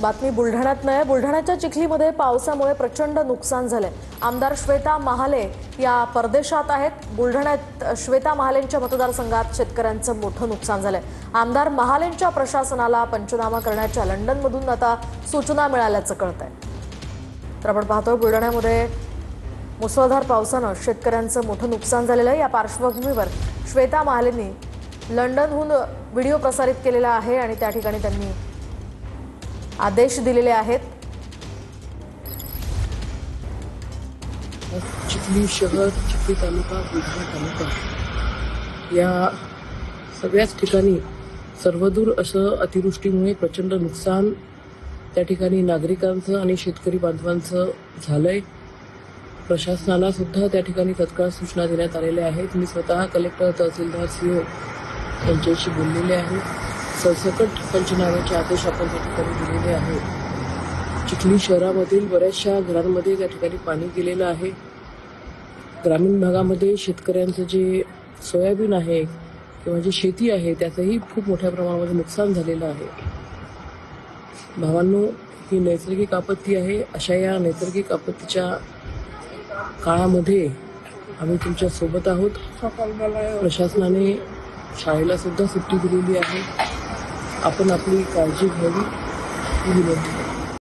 बातमी बुलढाण्यात नाही, बुलढाण्याच्या चिखलीमध्ये पावसामुळे प्रचंड नुकसान झाले। आमदार श्वेता महाले या परदेशात आहेत। बुलढाण्यात श्वेता महालेंच्या मतदारसंघात शेतकऱ्यांचं मोठं नुकसान झालंय। आमदार महालेंच्या प्रशासनाला पंचनामा करण्याच्या लंडनमधून आता सूचना मिळाल्याचं कळतंय। तर आपण पाहतोय बुलढाण्यामध्ये मुसळधार पावसानं शेतकऱ्यांचं मोठं नुकसान झालेलं आहे। या पार्श्वभूमीवर श्वेता महालेंनी लंडनहून व्हिडिओ प्रसारित केलेला आहे आणि त्या ठिकाणी त्यांनी आदेश दिलेले आहेत। चिखली शहर, चिखली तालुका, बुलढाणा तालुका या सगळ्याच ठिकाणी सर्वदूर असं अतिवृष्टीमुळे प्रचंड नुकसान त्या ठिकाणी नागरिकांचं आणि शेतकरी बांधवांचं झालंय। प्रशासनाला सुद्धा त्या ठिकाणी तत्काळ सूचना देण्यात आलेल्या आहेत। मी स्वतः कलेक्टर, तहसीलदार, सीओ यांच्याशी बोललेले आहे। सरसकट पंचनाम्याचे आदेश आपण त्या ठिकाणी दिलेले आहेत। चिखली शहरामधील बऱ्याचशा घरांमध्ये त्या ठिकाणी पाणी गेलेलं आहे। ग्रामीण भागामध्ये शेतकऱ्यांचं जे सोयाबीन आहे किंवा जी शेती आहे त्याचंही खूप मोठ्या प्रमाणामध्ये नुकसान झालेलं आहे। भावांनो, ही नैसर्गिक आपत्ती आहे। अशा या नैसर्गिक आपत्तीच्या काळामध्ये आम्ही तुमच्या सोबत आहोत। प्रशासनाने शाळेला सुद्धा सुट्टी दिलेली आहे। आपण आपली काळजी घ्यावी ही विनंती।